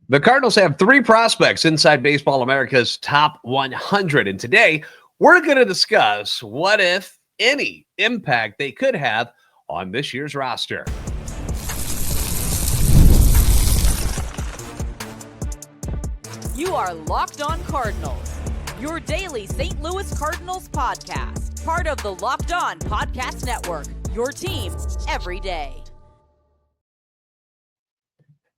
The Cardinals have three prospects inside Baseball America's top 100. And today, we're going to discuss what, if any, impact they could have on this year's roster. You are Locked On Cardinals, your daily St. Louis Cardinals podcast, part of the Locked On Podcast Network, your team every day.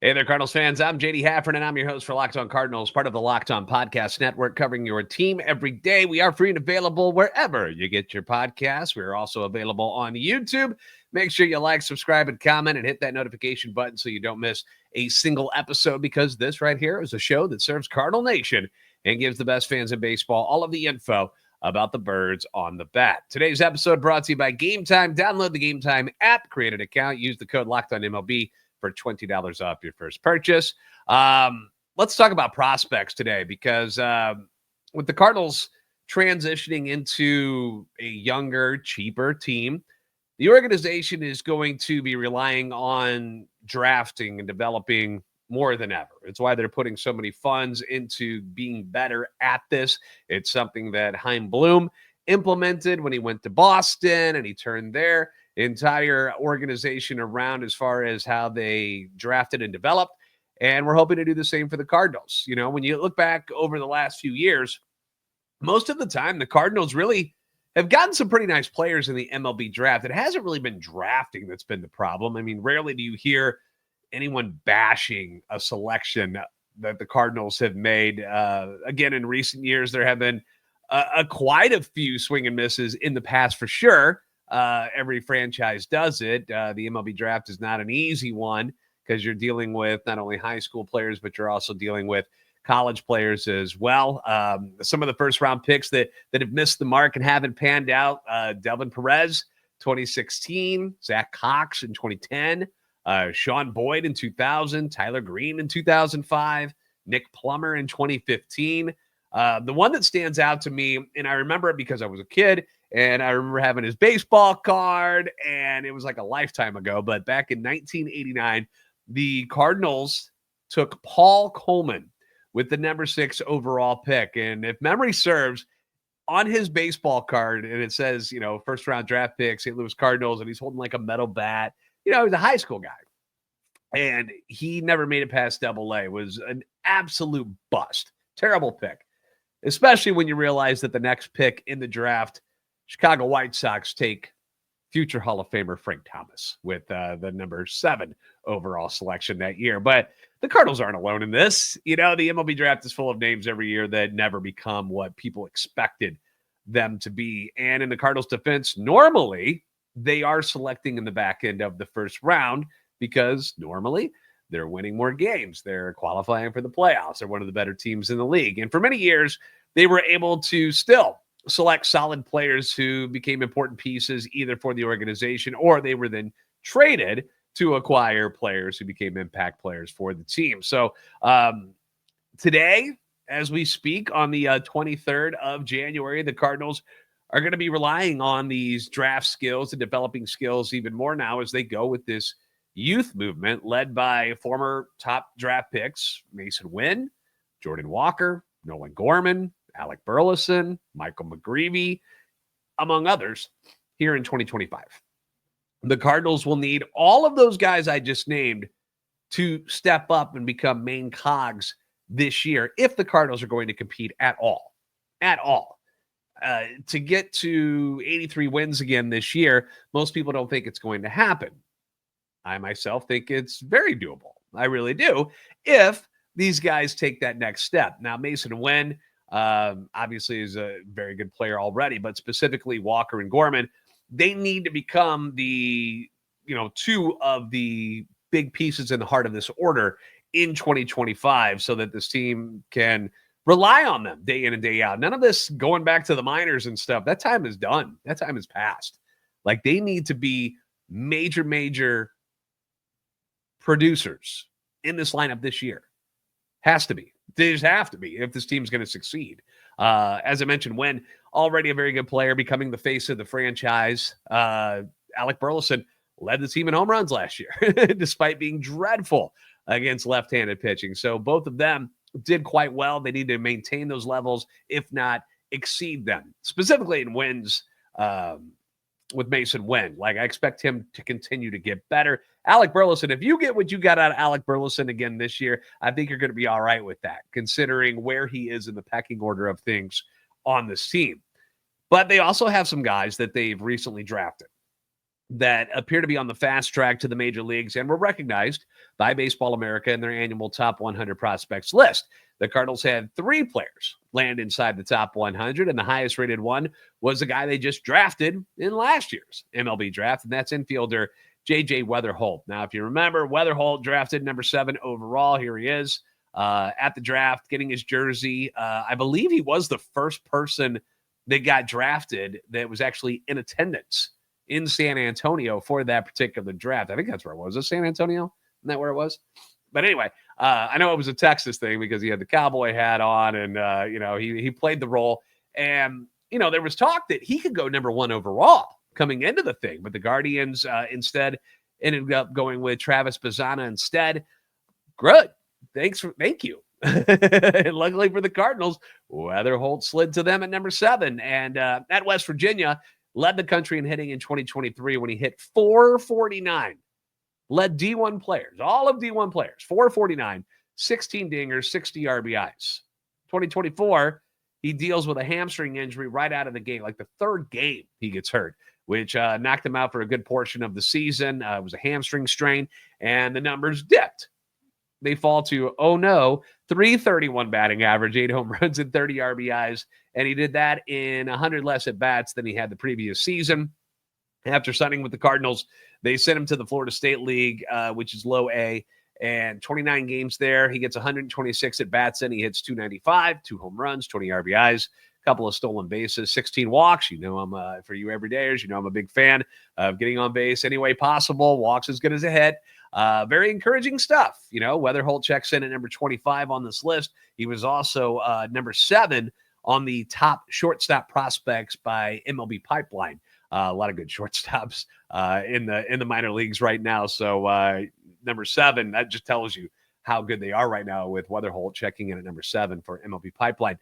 Hey there, Cardinals fans. I'm JD Haffern, and I'm your host for Locked On Cardinals, part of the Locked On Podcast Network, covering your team every day. We are free and available wherever you get your podcasts. We are also available on YouTube. Make sure you like, subscribe, and comment, and hit that notification button so you don't miss a single episode, because this right here is a show that serves Cardinal Nation and gives the best fans in baseball all of the info about the birds on the bat. Today's episode brought to you by Gametime. Download the Gametime app, create an account, use the code LOCKEDONMLB for $20 off your first purchase. Let's talk about prospects today, because with the Cardinals transitioning into a younger, cheaper team, the organization is going to be relying on drafting and developing more than ever. It's why they're putting so many funds into being better at this. It's something that Chaim Bloom implemented when he went to Boston, and he turned their entire organization around as far as how they drafted and developed. And we're hoping to do the same for the Cardinals. You know, when you look back over the last few years, most of the time, the Cardinals really have gotten some pretty nice players in the MLB draft. It hasn't really been drafting that's been the problem. I mean, rarely do you hear anyone bashing a selection that the Cardinals have made. Again, in recent years, there have been quite a few swing and misses in the past, for sure. Every franchise does it. The MLB draft is not an easy one, because you're dealing with not only high school players, but you're also dealing with college players as well. Some of the first round picks that have missed the mark and haven't panned out: Delvin Perez, 2016, Zach Cox in 2010, Sean Boyd in 2000, Tyler Green in 2005, Nick Plummer in 2015. The one that stands out to me, and I remember it because I was a kid, and I remember having his baseball card, and it was like a lifetime ago. But back in 1989, the Cardinals took Paul Coleman with the number 6 overall pick. And if memory serves, on his baseball card, and it says, you know, first round draft pick, St. Louis Cardinals, and he's holding like a metal bat. You know, he's a high school guy. And he never made it past Double-A. It was an absolute bust. Terrible pick, especially when you realize that the next pick in the draft, Chicago White Sox take future Hall of Famer Frank Thomas with the number 7 overall selection that year. But the Cardinals aren't alone in this. You know, the MLB draft is full of names every year that never become what people expected them to be. And in the Cardinals' defense, normally they are selecting in the back end of the first round, because normally they're winning more games. They're qualifying for the playoffs. They're one of the better teams in the league. And for many years, they were able to still select solid players who became important pieces either for the organization, or they were then traded to acquire players who became impact players for the team. So today, as we speak on the 23rd of January, the Cardinals are going to be relying on these draft skills and developing skills even more now as they go with this youth movement led by former top draft picks Mason Wynn, Jordan Walker, Nolan Gorman, Alec Burleson, Michael McGreevy, among others, here in 2025. The Cardinals will need all of those guys I just named to step up and become main cogs this year, if the Cardinals are going to compete at all. To get to 83 wins again this year, most people don't think it's going to happen. I myself think it's very doable. I really do, if these guys take that next step. Now, Mason Wynn obviously is a very good player already, but specifically Walker and Gorman, they need to become the, you know, 2 of the big pieces in the heart of this order in 2025, so that this team can rely on them day in and day out. None of this going back to the minors and stuff. That time is done. That time is past. Like, they need to be major producers in this lineup this year. Has to be. They just have to be if this team's going to succeed. As I mentioned, Wynn, already a very good player, becoming the face of the franchise. Alec Burleson led the team in home runs last year, despite being dreadful against left-handed pitching. So both of them did quite well. They need to maintain those levels, if not exceed them, specifically in wins with Mason Wynn. Like, I expect him to continue to get better. Alec Burleson, if you get what you got out of Alec Burleson again this year, I think you're going to be all right with that, considering where he is in the pecking order of things on this team. But they also have some guys that they've recently drafted that appear to be on the fast track to the major leagues and were recognized by Baseball America in their annual top 100 prospects list. The Cardinals had 3 players land inside the top 100, and the highest rated one was a guy they just drafted in last year's MLB draft, and that's infielder J.J. Wetherholt. Now, if you remember, Wetherholt drafted number 7 overall. Here he is at the draft, getting his jersey. I believe he was the first person that got drafted that was actually in attendance in San Antonio for that particular draft. I think that's where it was. Was it San Antonio? Isn't that where it was? But anyway, I know it was a Texas thing because he had the cowboy hat on and, he played the role. And, there was talk that he could go number 1 overall coming into the thing. But the Guardians instead ended up going with Travis Bazzana instead. Good. Thank you. And luckily for the Cardinals, Wetherholt slid to them at number 7. And at West Virginia, led the country in hitting in 2023 when he hit 449. Led D1 players, all of D1 players, 449, 16 dingers, 60 RBIs. 2024, he deals with a hamstring injury right out of the gate, like the 3rd game he gets hurt, which knocked him out for a good portion of the season. It was a hamstring strain, and the numbers dipped. They fall to, 331 batting average, 8 home runs and 30 RBIs. And he did that in 100 less at-bats than he had the previous season. After signing with the Cardinals, they sent him to the Florida State League, which is low A, and 29 games there. He gets 126 at-bats in. He hits 295, 2 home runs, 20 RBIs, a couple of stolen bases, 16 walks. I'm for you everydayers, I'm a big fan of getting on base any way possible. Walks as good as a hit. Very encouraging stuff. Wetherholt checks in at number 25 on this list. He was also number 7 on the top shortstop prospects by MLB Pipeline. A lot of good shortstops in the minor leagues right now. So number 7, that just tells you how good they are right now with Wetherholt checking in at number 7 for MLB Pipeline.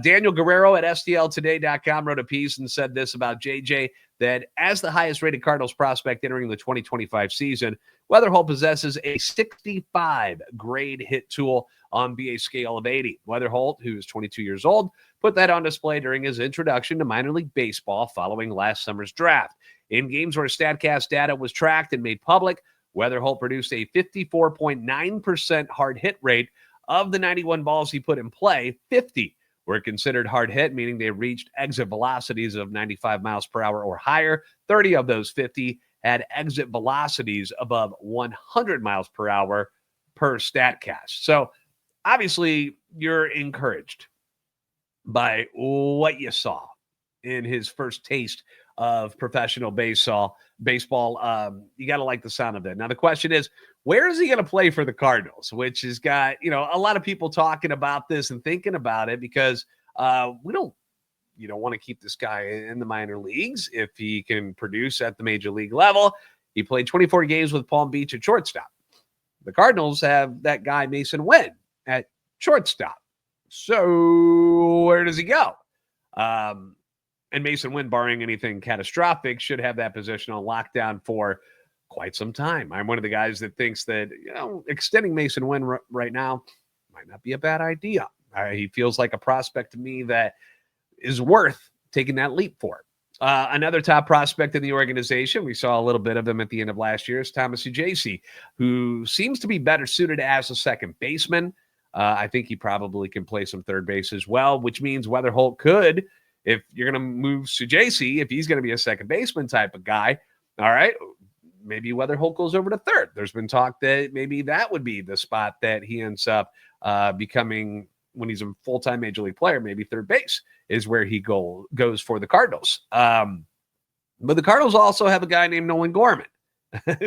Daniel Guerrero at STLtoday.com wrote a piece and said this about JJ, that as the highest rated Cardinals prospect entering the 2025 season, Wetherholt possesses a 65 grade hit tool on BA scale of 80. Wetherholt, who is 22 years old, put that on display during his introduction to minor league baseball following last summer's draft. In games where StatCast data was tracked and made public, Wetherholt produced a 54.9% hard hit rate. Of the 91 balls he put in play, 50 were considered hard hit, meaning they reached exit velocities of 95 miles per hour or higher. 30 of those 50 had exit velocities above 100 miles per hour per StatCast. So obviously you're encouraged by what you saw in his first taste of professional baseball. You got to like the sound of it. Now, the question is, where is he going to play for the Cardinals? Which has got, a lot of people talking about this and thinking about it because we don't want to keep this guy in the minor leagues if he can produce at the major league level. He played 24 games with Palm Beach at shortstop. The Cardinals have that guy, Mason Wynn, at shortstop. So where does he go? And Mason Wynn, barring anything catastrophic, should have that position on lockdown for quite some time. I'm one of the guys that thinks that, extending Mason Wynn right now might not be a bad idea. He feels like a prospect to me that is worth taking that leap for. Another top prospect in the organization, we saw a little bit of him at the end of last year, is Thomas Ujasi, who seems to be better suited as a second baseman. I think he probably can play some third base as well, which means Wetherholt could, if you're going to move Ujasi, if he's going to be a second baseman type of guy, all right, maybe Wetherholt goes over to third. There's been talk that maybe that would be the spot that he ends up becoming when he's a full-time major league player. Maybe third base is where he goes for the Cardinals. But the Cardinals also have a guy named Nolan Gorman,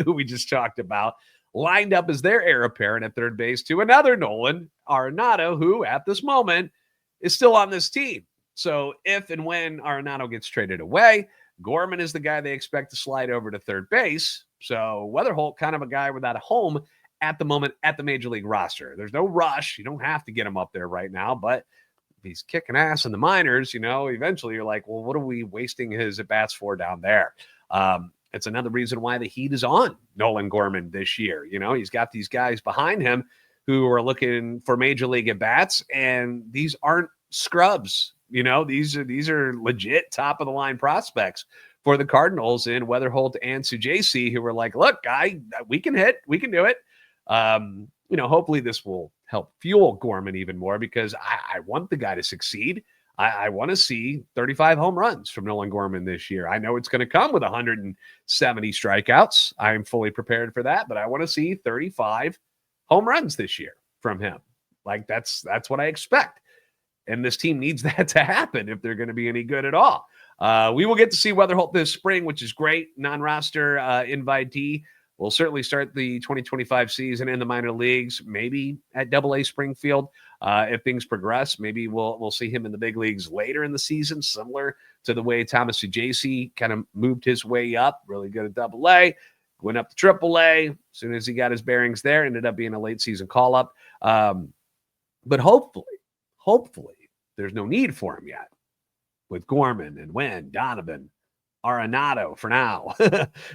who we just talked about, lined up as their heir apparent at third base to another Nolan Arenado, who at this moment is still on this team. So if and when Arenado gets traded away, Gorman is the guy they expect to slide over to third base. So Wetherholt, kind of a guy without a home at the moment at the major league roster. There's no rush. You don't have to get him up there right now, but if he's kicking ass in the minors, eventually you're like, well, what are we wasting his at-bats for down there? It's another reason why the heat is on Nolan Gorman this year. He's got these guys behind him who are looking for major league at-bats, and these aren't scrubs. These are legit top of the line prospects for the Cardinals in Wetherholt and Sujasi, who were like, look, guy, we can hit, we can do it. Hopefully this will help fuel Gorman even more, because I want the guy to succeed. I want to see 35 home runs from Nolan Gorman this year. I know it's going to come with 170 strikeouts. I'm fully prepared for that, but I want to see 35 home runs this year from him. Like that's what I expect. And this team needs that to happen if they're going to be any good at all. We will get to see Wetherholt this spring, which is great. Non-roster invitee. We'll certainly start the 2025 season in the minor leagues, maybe at AA Springfield. If things progress, maybe we'll see him in the big leagues later in the season, similar to the way Thomas Sujasi kind of moved his way up, really good at AA, went up to AAA. As soon as he got his bearings there, ended up being a late season call-up. But hopefully, there's no need for him yet with Gorman and Wynn, Donovan, Arenado for now.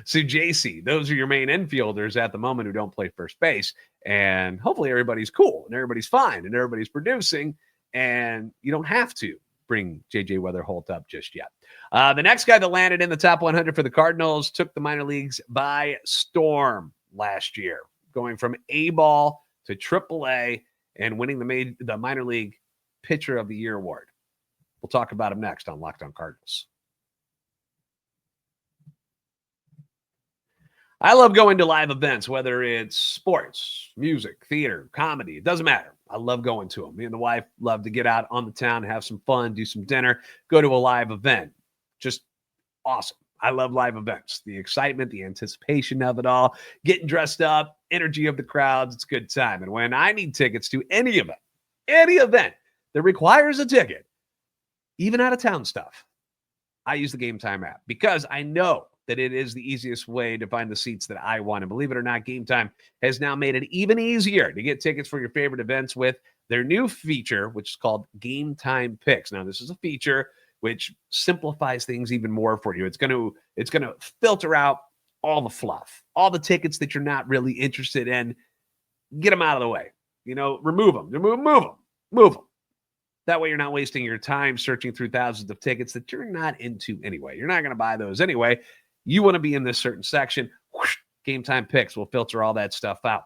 Sujasi, those are your main infielders at the moment who don't play first base. And hopefully everybody's cool and everybody's fine and everybody's producing, and you don't have to bring J.J. Wetherholt up just yet. The next guy that landed in the top 100 for the Cardinals took the minor leagues by storm last year, going from A-ball to AAA and winning the minor league Pitcher of the Year award. We'll talk about him next on Locked On Cardinals. I love going to live events, whether it's sports, music, theater, comedy. It doesn't matter. I love going to them. Me and the wife love to get out on the town, have some fun, do some dinner, go to a live event. Just awesome. I love live events. The excitement, the anticipation of it all, getting dressed up, energy of the crowds. It's a good time. And when I need tickets to any event that requires a ticket, even out of town stuff, I use the Gametime app because I know that it is the easiest way to find the seats that I want. And believe it or not, Gametime has now made it even easier to get tickets for your favorite events with their new feature, which is called Gametime Picks. Now, this is a feature which simplifies things even more for you. It's going to filter out all the fluff, all the tickets that you're not really interested in. Get them out of the way. Remove them. Move them. That way you're not wasting your time searching through thousands of tickets that you're not into anyway. You're not going to buy those anyway. You want to be in this certain section. Whoosh, Gametime Picks will filter all that stuff out.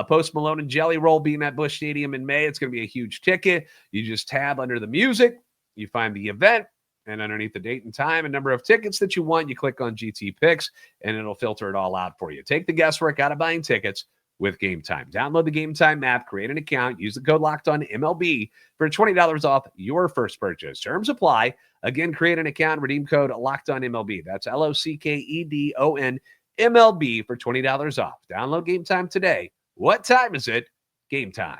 Post Malone and Jelly Roll being at Busch Stadium in May. It's going to be a huge ticket. You just tab under the music. You find the event. And underneath the date and time and number of tickets that you want, you click on GT Picks, and it'll filter it all out for you. Take the guesswork out of buying tickets with Gametime. Download the Gametime app, create an account, use the code LOCKEDONMLB for $20 off your first purchase. Terms apply. Again, create an account, redeem code LOCKEDONMLB. That's LOCKEDONMLB for $20 off. Download Gametime today. What time is it? Gametime.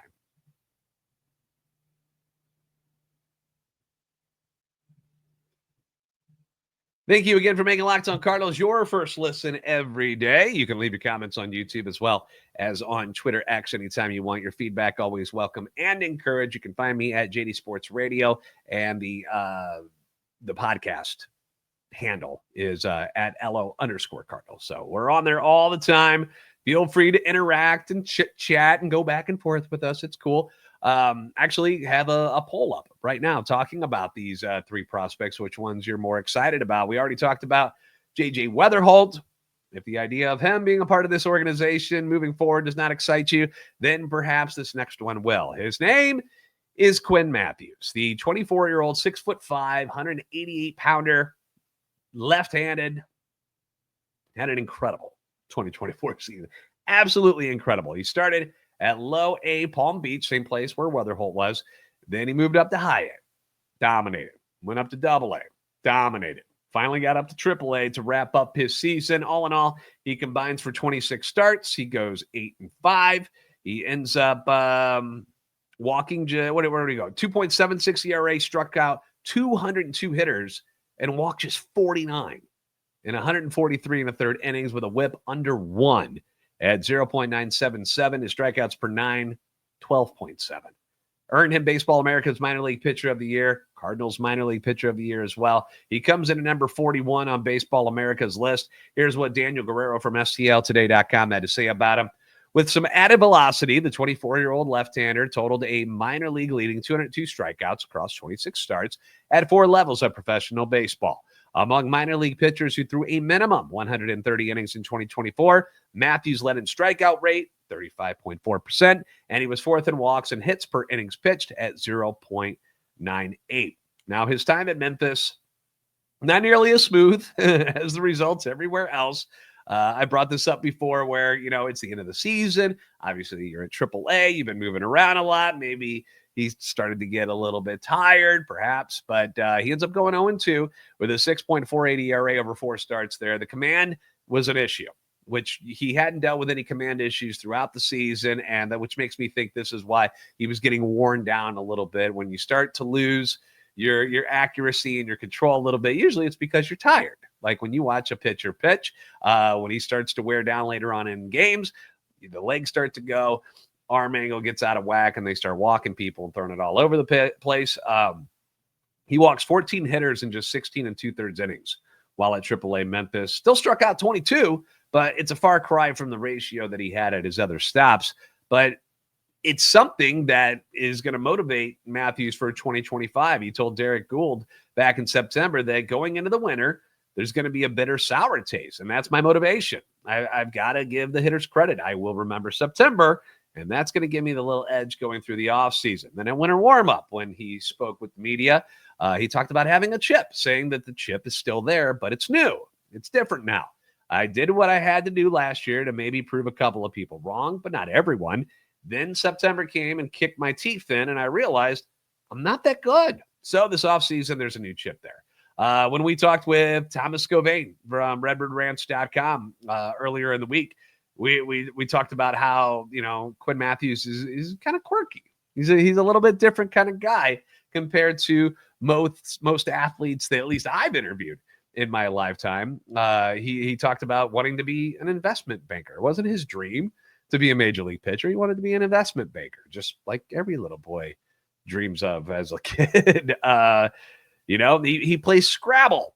Thank you again for making Locked On Cardinals your first listen every day. You can leave your comments on YouTube as well as on Twitter X anytime you want. Your feedback always welcome and encouraged. You can find me at JD Sports Radio, and the podcast handle is at LO_Cardinals. So we're on there all the time. Feel free to interact and chit chat and go back and forth with us. It's cool. Actually have a poll up right now talking about these three prospects, which ones you're more excited about. We already talked about J.J. Wetherholt. If the idea of him being a part of this organization moving forward does not excite you, then perhaps this next one will. His name is Quinn Mathews, the 24-year-old, 6'5", 188-pounder, left-handed. Had an incredible 2024 season. Absolutely incredible. He started at low A Palm Beach, same place where Wetherholt was. Then he moved up to high A, dominated. Went up to double A, dominated. Finally got up to triple A to wrap up his season. All in all, he combines for 26 starts. He goes 8-5. He ends up walking, where did he go? 2.76 ERA, struck out 202 hitters, and walked just 49 in 143 and a third innings with a whip under 1. at 0.977. His strikeouts per 9, 12.7. Earned him Baseball America's Minor League Pitcher of the Year, Cardinals Minor League Pitcher of the Year as well. He comes in at number 41 on Baseball America's list. Here's what Daniel Guerrero from STLtoday.com had to say about him. With some added velocity, the 24-year-old left-hander totaled a minor league leading 202 strikeouts across 26 starts at 4 levels of professional baseball. Among minor league pitchers who threw a minimum 130 innings in 2024, Mathews led in strikeout rate, 35.4%, and he was fourth in walks and hits per innings pitched at 0.98. Now, his time at Memphis, not nearly as smooth as the results everywhere else. I brought this up before where, it's the end of the season. Obviously, you're at AAA. You've been moving around a lot. Maybe he started to get a little bit tired, perhaps, but he ends up going 0-2 with a 6.48 ERA over 4 starts there. The command was an issue, which he hadn't dealt with any command issues throughout the season, and which makes me think this is why he was getting worn down a little bit. When you start to lose your accuracy and your control a little bit, usually it's because you're tired. Like when you watch a pitcher pitch, when he starts to wear down later on in games, the legs start to go, arm angle gets out of whack, and they start walking people and throwing it all over the place. He walks 14 hitters in just 16 2/3 innings while at AAA Memphis. Still struck out 22, but it's a far cry from the ratio that he had at his other stops. But it's something that is going to motivate Mathews for 2025. He told Derek Gould back in September that going into the winter, there's going to be a bitter, sour taste, and that's my motivation. I've got to give the hitters credit. I will remember September, and that's going to give me the little edge going through the offseason. Then at winter warm-up, when he spoke with the media, he talked about having a chip, saying that the chip is still there, but it's new. It's different now. I did what I had to do last year to maybe prove a couple of people wrong, but not everyone. Then September came and kicked my teeth in, and I realized I'm not that good. So this offseason, there's a new chip there. When we talked with Thomas Scovane from RedbirdRanch.com earlier in the week, we talked about how, Quinn Mathews is kind of quirky. He's a little bit different kind of guy compared to most athletes that at least I've interviewed in my lifetime. He talked about wanting to be an investment banker. It wasn't his dream to be a major league pitcher. He wanted to be an investment banker, just like every little boy dreams of as a kid. He plays Scrabble,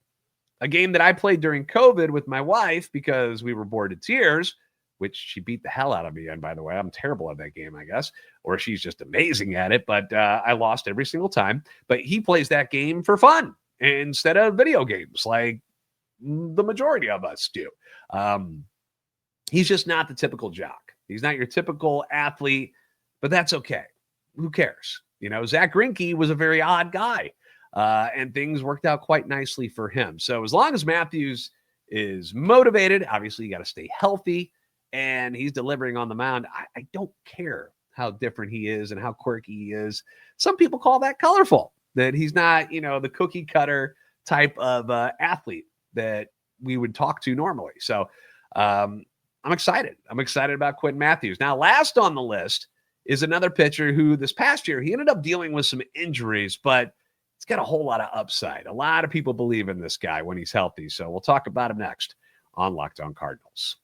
a game that I played during COVID with my wife because we were bored to tears, which she beat the hell out of me. And by the way, I'm terrible at that game, I guess, or she's just amazing at it. But I lost every single time. But he plays that game for fun instead of video games like the majority of us do. He's just not the typical jock. He's not your typical athlete, but that's okay. Who cares? Zach Greinke was a very odd guy. And things worked out quite nicely for him. So as long as Mathews is motivated, obviously you got to stay healthy, and he's delivering on the mound. I don't care how different he is and how quirky he is. Some people call that colorful, that he's not, the cookie cutter type of athlete that we would talk to normally. So I'm excited. I'm excited about Quinn Mathews. Now, last on the list is another pitcher who this past year, he ended up dealing with some injuries, but he's got a whole lot of upside. A lot of people believe in this guy when he's healthy. So we'll talk about him next on Locked On Cardinals.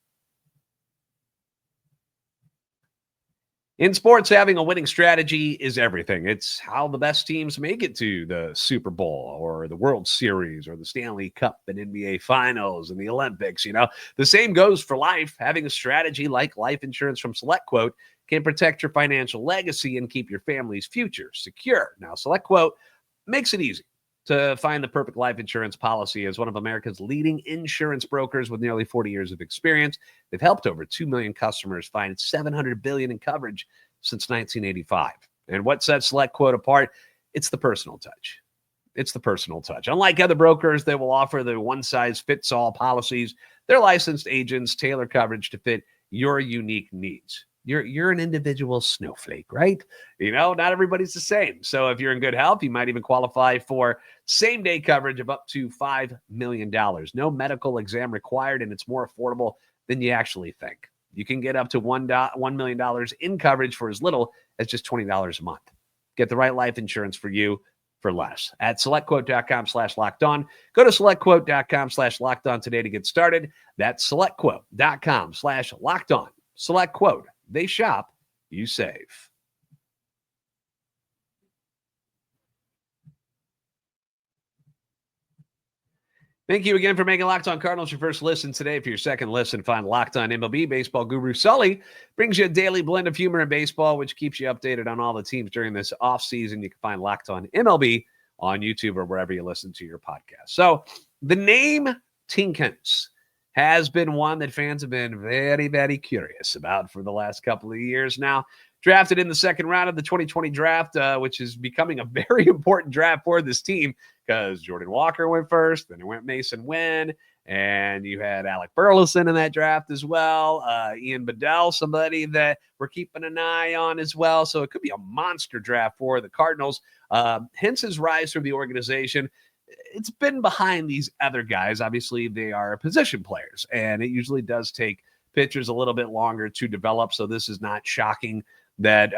In sports, having a winning strategy is everything. It's how the best teams make it to the Super Bowl or the World Series or the Stanley Cup and NBA Finals and the Olympics. The same goes for life. Having a strategy like life insurance from SelectQuote can protect your financial legacy and keep your family's future secure. Now, SelectQuote makes it easy to find the perfect life insurance policy. As one of America's leading insurance brokers with nearly 40 years of experience, they've helped over 2 million customers find $700 billion in coverage since 1985. And what sets SelectQuote apart? It's the personal touch. It's the personal touch. Unlike other brokers that will offer the one-size-fits-all policies, their licensed agents tailor coverage to fit your unique needs. You're an individual snowflake, right? Not everybody's the same. So if you're in good health, you might even qualify for same-day coverage of up to $5 million. No medical exam required, and it's more affordable than you actually think. You can get up to $1 million in coverage for as little as just $20 a month. Get the right life insurance for you for less at SelectQuote.com/lockedon. Go to SelectQuote.com/lockedon today to get started. That's SelectQuote.com/lockedon. SelectQuote. They shop, you save. Thank you again for making Locked On Cardinals your first listen today. For your second listen, find Locked On MLB. Baseball guru Sully brings you a daily blend of humor and baseball, which keeps you updated on all the teams during this offseason. You can find Locked On MLB on YouTube or wherever you listen to your podcast. So the name Tink Hence has been one that fans have been very, very curious about for the last couple of years now. Drafted in the second round of the 2020 draft, which is becoming a very important draft for this team because Jordan Walker went first, then it went Mason Wynn, and you had Alec Burleson in that draft as well. Ian Bedell, somebody that we're keeping an eye on as well. So it could be a monster draft for the Cardinals. Hence's rise through the organization, it's been behind these other guys. Obviously, they are position players, and it usually does take pitchers a little bit longer to develop. So this is not shocking that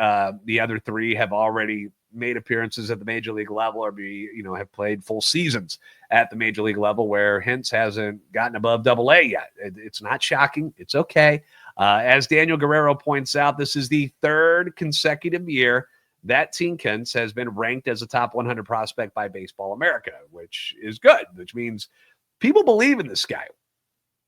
the other three have already made appearances at the major league level or have played full seasons at the major league level, where Hence hasn't gotten above AA yet. It's not shocking. It's okay. As Daniel Guerrero points out, this is the third consecutive year that Tink Hence has been ranked as a top 100 prospect by Baseball America, which is good, which means people believe in this guy.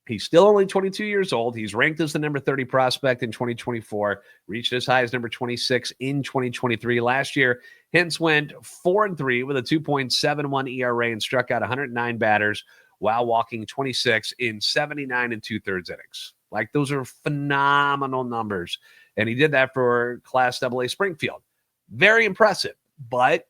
He's still only 22 years old. He's ranked as the number 30 prospect in 2024, reached as high as number 26 in 2023. Last year, Hence went 4-3 with a 2.71 ERA and struck out 109 batters while walking 26 in 79 and 2/3 innings. Like, those are phenomenal numbers. And he did that for Class AA Springfield. Very impressive, but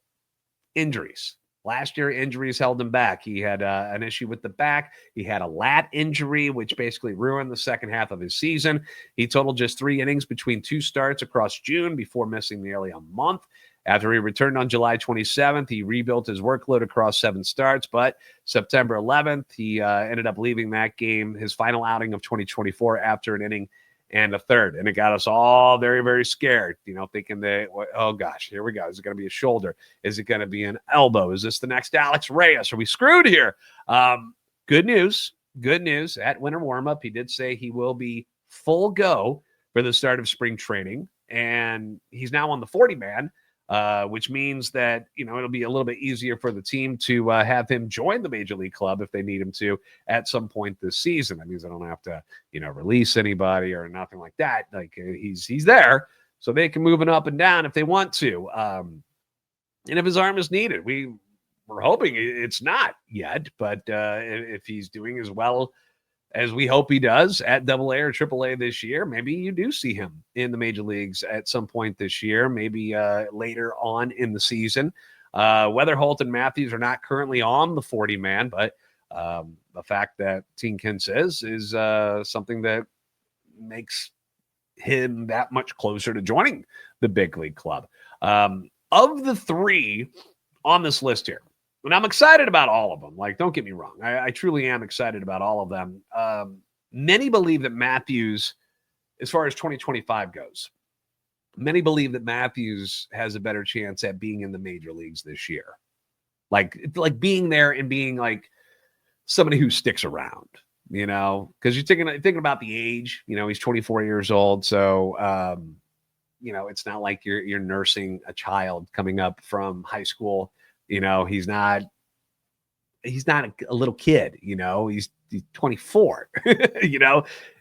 injuries. Last year, injuries held him back. He had an issue with the back. He had a lat injury, which basically ruined the second half of his season. He totaled just 3 innings between 2 starts across June before missing nearly a month. After he returned on July 27th, he rebuilt his workload across 7 starts, but September 11th, he ended up leaving that game, his final outing of 2024, after an inning and a third. And it got us all very, very scared, thinking that, oh gosh, here we go. Is it going to be a shoulder? Is it going to be an elbow? Is this the next Alex Reyes? Are we screwed here? Good news. At winter warmup, he did say he will be full go for the start of spring training. And he's now on the 40-man, which means that, it'll be a little bit easier for the team to have him join the major league club if they need him to at some point this season. That means they don't have to, release anybody or nothing like that. Like, he's there, so they can move it up and down if they want to. And if his arm is needed, we're hoping it's not yet, but if he's doing as well as we hope he does at AA or AAA this year, maybe you do see him in the major leagues at some point this year, maybe later on in the season. Wetherholt and Mathews are not currently on the 40-man, but the fact that Tink Hence is something that makes him that much closer to joining the big league club. Of the 3 on this list here, and I'm excited about all of them. Like, don't get me wrong. I truly am excited about all of them. Many believe that Mathews, as far as 2025 goes, many believe that Mathews has a better chance at being in the major leagues this year. Like being there and being like somebody who sticks around, because you're thinking about the age, he's 24 years old. So, it's not like you're nursing a child coming up from high school. He's not a little kid, he's 24,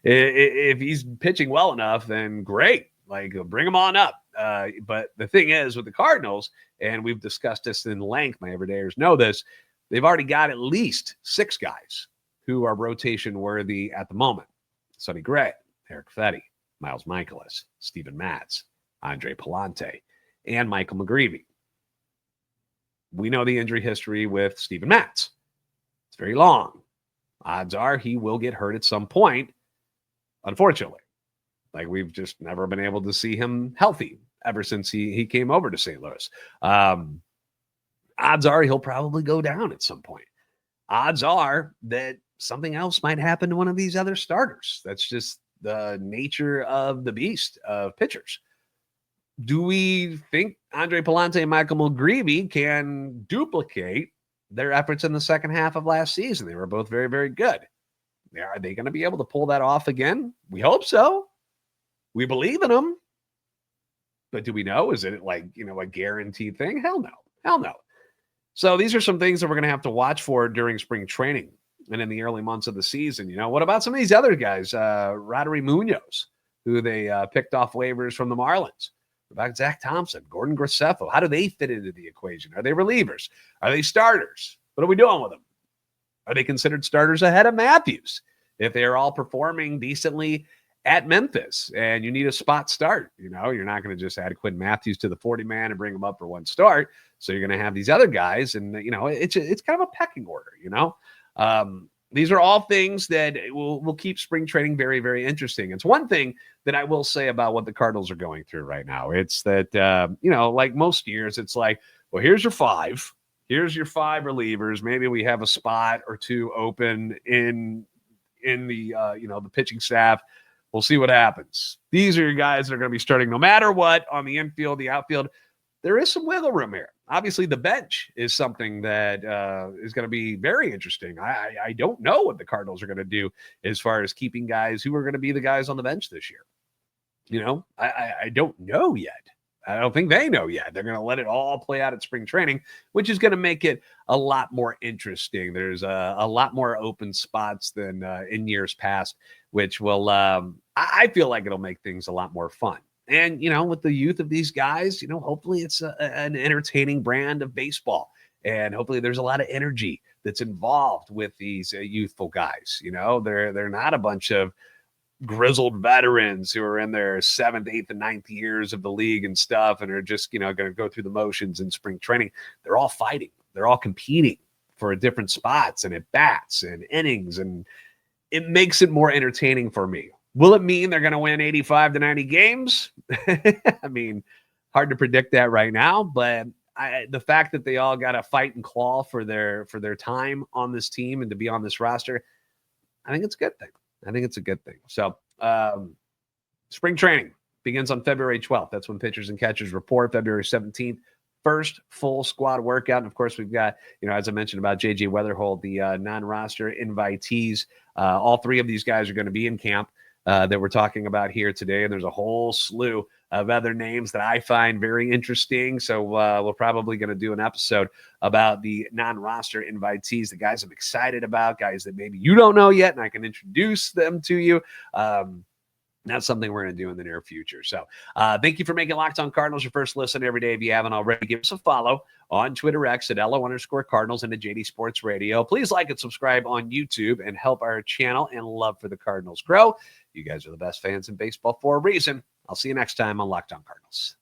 if he's pitching well enough, then great. Like, bring him on up. But the thing is with the Cardinals, and we've discussed this in length, my everydayers know this, they've already got at least 6 guys who are rotation worthy at the moment. Sonny Gray, Eric Fetty, Miles Michaelis, Steven Matz, Andre Palante, and Michael McGreevy. We know the injury history with Steven Matz. It's very long. Odds are he will get hurt at some point, unfortunately. Like, we've just never been able to see him healthy ever since he came over to St. Louis. Odds are he'll probably go down at some point. Odds are that something else might happen to one of these other starters. That's just the nature of the beast of pitchers. Do we think Andre Palante and Michael McGreevy can duplicate their efforts in the second half of last season? They were both very, very good. Are they going to be able to pull that off again? We hope so. We believe in them. But do we know? Is it like, a guaranteed thing? Hell no. Hell no. So these are some things that we're going to have to watch for during spring training and in the early months of the season. What about some of these other guys? Rodri Munoz, who they picked off waivers from the Marlins. What about Zach Thompson, Gordon Graceffo? How do they fit into the equation? Are they relievers? Are they starters? What are we doing with them? Are they considered starters ahead of Mathews? If they are all performing decently at Memphis and you need a spot start, you're not going to just add Quinn Mathews to the 40-man and bring him up for one start. So you're going to have these other guys, and it's kind of a pecking order. These are all things that will keep spring training very, very interesting. It's one thing that I will say about what the Cardinals are going through right now. It's that like most years, it's like, well, here's your 5. Here's your 5 relievers. Maybe we have a spot or 2 open in the the pitching staff. We'll see what happens. These are your guys that are going to be starting no matter what on the infield, the outfield. There is some wiggle room here. Obviously, the bench is something that is going to be very interesting. I don't know what the Cardinals are going to do as far as keeping guys who are going to be the guys on the bench this year. I don't know yet. I don't think they know yet. They're going to let it all play out at spring training, which is going to make it a lot more interesting. There's a lot more open spots than in years past, which will, I feel like it'll make things a lot more fun. And, with the youth of these guys, hopefully it's an entertaining brand of baseball. And hopefully there's a lot of energy that's involved with these youthful guys. They're not a bunch of grizzled veterans who are in their 7th, 8th, and 9th years of the league and stuff and are just, going to go through the motions in spring training. They're all fighting. They're all competing for different spots and at bats and innings, and it makes it more entertaining for me. Will it mean they're going to win 85 to 90 games? I mean, hard to predict that right now, but the fact that they all got to fight and claw for their time on this team and to be on this roster, I think it's a good thing. I think it's a good thing. So spring training begins on February 12th. That's when pitchers and catchers report. February 17th, first full squad workout. And of course, we've got, as I mentioned about JJ Wetherholt, the non-roster invitees. All 3 of these guys are going to be in camp that we're talking about here today. And there's a whole slew of other names that I find very interesting. So we're probably going to do an episode about the non-roster invitees, the guys I'm excited about, guys that maybe you don't know yet, and I can introduce them to you. That's something we're going to do in the near future. So thank you for making Locked On Cardinals your first listen every day. If you haven't already, give us a follow on Twitter X at @LO_Cardinals and at JD Sports Radio. Please like and subscribe on YouTube and help our channel and love for the Cardinals grow. You guys are the best fans in baseball for a reason. I'll see you next time on Locked On Cardinals.